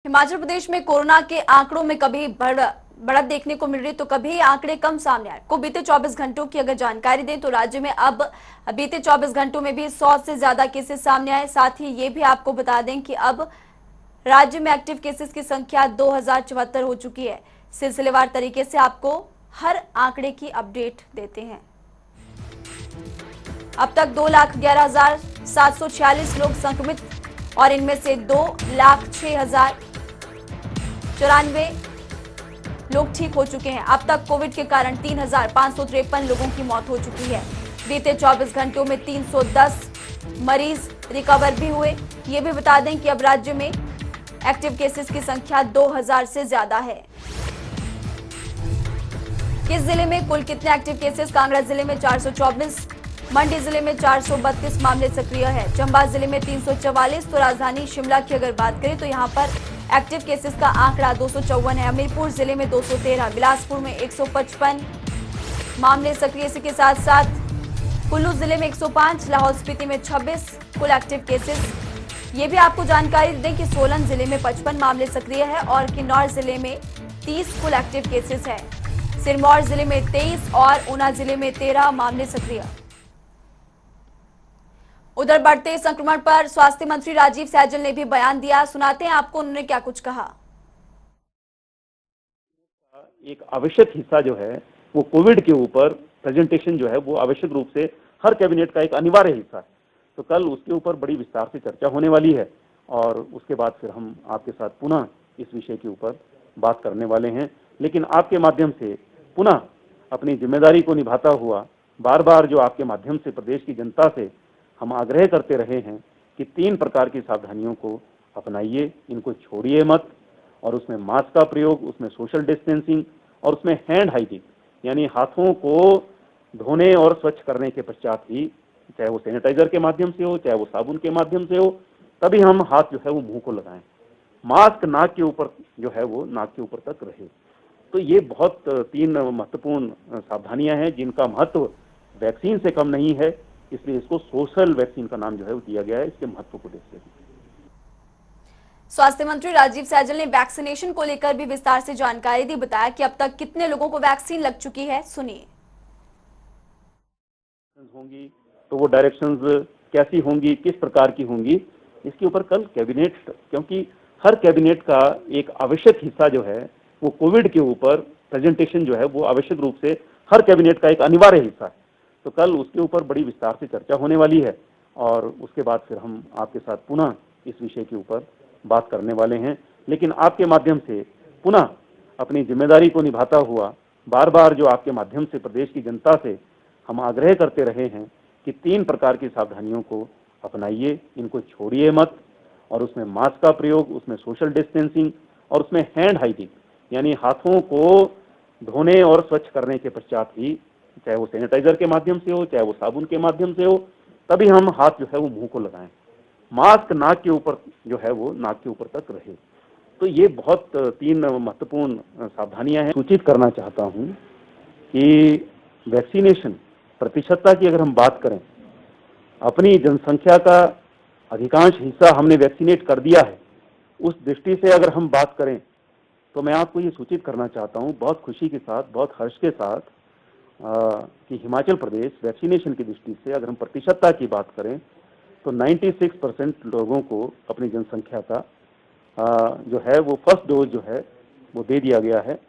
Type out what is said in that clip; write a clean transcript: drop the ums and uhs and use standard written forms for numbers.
हिमाचल प्रदेश में कोरोना के आंकड़ों में कभी बढ़त देखने को मिल रही तो कभी आंकड़े कम सामने आए। को बीते 24 घंटों की अगर जानकारी दें तो राज्य में अब बीते 24 घंटों में भी 100 से ज्यादा केसेस सामने आए। साथ ही ये भी आपको बता दें कि अब राज्य में एक्टिव केसेस की संख्या 2074 हो चुकी है। सिलसिलेवार तरीके से आपको हर आंकड़े की अपडेट देते हैं। अब तक 2,11,746 लोग संक्रमित और इनमें से 2,06,094 लोग ठीक हो चुके हैं। अब तक कोविड के कारण 3,553 लोगों की मौत हो चुकी है। बीते 24 घंटों में 310 मरीज रिकवर भी हुए। ये भी बता दें कि अब राज्य में एक्टिव केसेस की संख्या 2,000 से ज्यादा है। किस जिले में कुल कितने एक्टिव केसेस? कांगड़ा जिले में 424, मंडी जिले में 432 मामले सक्रिय है, चंबा जिले में 344। तो राजधानी शिमला की अगर बात करें तो यहां पर एक्टिव केसेस का आंकड़ा 254 है। हमीरपुर जिले में 213, बिलासपुर में 155 मामले सक्रिय। इसी के साथ साथ कुल्लू जिले में 105, लाहौल स्पीति में 26 कुल एक्टिव केसेस। ये भी आपको जानकारी दें कि सोलन जिले में 55 मामले सक्रिय है और किन्नौर जिले में 30 कुल एक्टिव केसेस है। सिरमौर जिले में 23 और ऊना जिले में 13 मामले सक्रिय। उधर बढ़ते संक्रमण पर स्वास्थ्य मंत्री राजीव सैजल ने भी बयान दिया। सुनाते हैं आपको उन्होंने क्या कुछ कहा। एक आवश्यक हिस्सा जो है वो कोविड के ऊपर प्रेजेंटेशन जो है वो आवश्यक रूप से हर कैबिनेट का एक अनिवार्य हिस्सा है। तो कल उसके ऊपर बड़ी विस्तार से चर्चा होने वाली है और उसके बाद फिर हम आपके साथ पुनः इस विषय के ऊपर बात करने वाले हैं। लेकिन आपके माध्यम से पुनः अपनी जिम्मेदारी को निभाता हुआ बार बार जो आपके माध्यम से प्रदेश की जनता से हम आग्रह करते रहे हैं कि 3 प्रकार की सावधानियों को अपनाइए, इनको छोड़िए मत। और उसमें मास्क का प्रयोग, उसमें सोशल डिस्टेंसिंग और उसमें हैंड हाइजीन यानी हाथों को धोने और स्वच्छ करने के पश्चात ही, चाहे वो सैनिटाइजर के माध्यम से हो, चाहे वो साबुन के माध्यम से हो, तभी हम हाथ जो है वो मुंह को लगाएं। मास्क नाक के ऊपर जो है वो नाक के ऊपर तक रहे। तो ये बहुत 3 महत्वपूर्ण सावधानियां हैं जिनका महत्व वैक्सीन से कम नहीं है, इसलिए इसको सोशल वैक्सीन का नाम जो है वो दिया गया है, इसके महत्व को देखते हुए। स्वास्थ्य मंत्री राजीव सैजल ने वैक्सीनेशन को लेकर भी विस्तार से जानकारी दी। बताया कि अब तक कितने लोगों को वैक्सीन लग चुकी है, सुनिए। होंगी तो वो डायरेक्शंस कैसी होंगी, किस प्रकार की होंगी, इसके ऊपर कल कैबिनेट, क्योंकि हर कैबिनेट का एक आवश्यक हिस्सा जो है वो कोविड के ऊपर प्रेजेंटेशन जो है वो आवश्यक रूप से हर कैबिनेट का एक अनिवार्य हिस्सा है। तो कल उसके ऊपर बड़ी विस्तार से चर्चा होने वाली है और उसके बाद फिर हम आपके साथ पुनः इस विषय के ऊपर बात करने वाले हैं। लेकिन आपके माध्यम से पुनः अपनी जिम्मेदारी को निभाता हुआ बार बार जो आपके माध्यम से प्रदेश की जनता से हम आग्रह करते रहे हैं कि 3 प्रकार की सावधानियों को अपनाइए, इनको छोड़िए मत। और उसमें मास्क का प्रयोग, उसमें सोशल डिस्टेंसिंग और उसमें हैंड हाइजीन यानी हाथों को धोने और स्वच्छ करने के पश्चात ही, चाहे वो सैनिटाइजर के माध्यम से हो, चाहे वो साबुन के माध्यम से हो, तभी हम हाथ जो है वो मुंह को लगाएं। मास्क नाक के ऊपर जो है वो नाक के ऊपर तक रहे। तो ये बहुत 3 महत्वपूर्ण सावधानियां हैं। सूचित करना चाहता हूं कि वैक्सीनेशन प्रतिशतता की अगर हम बात करें, अपनी जनसंख्या का अधिकांश हिस्सा हमने वैक्सीनेट कर दिया है। उस दृष्टि से अगर हम बात करें तो मैं आपको ये सूचित करना चाहता हूं बहुत खुशी के साथ, बहुत हर्ष के साथ कि हिमाचल प्रदेश वैक्सीनेशन की दृष्टि से अगर हम प्रतिशतता की बात करें तो 96% लोगों को अपनी जनसंख्या का जो है वो फर्स्ट डोज जो है वो दे दिया गया है।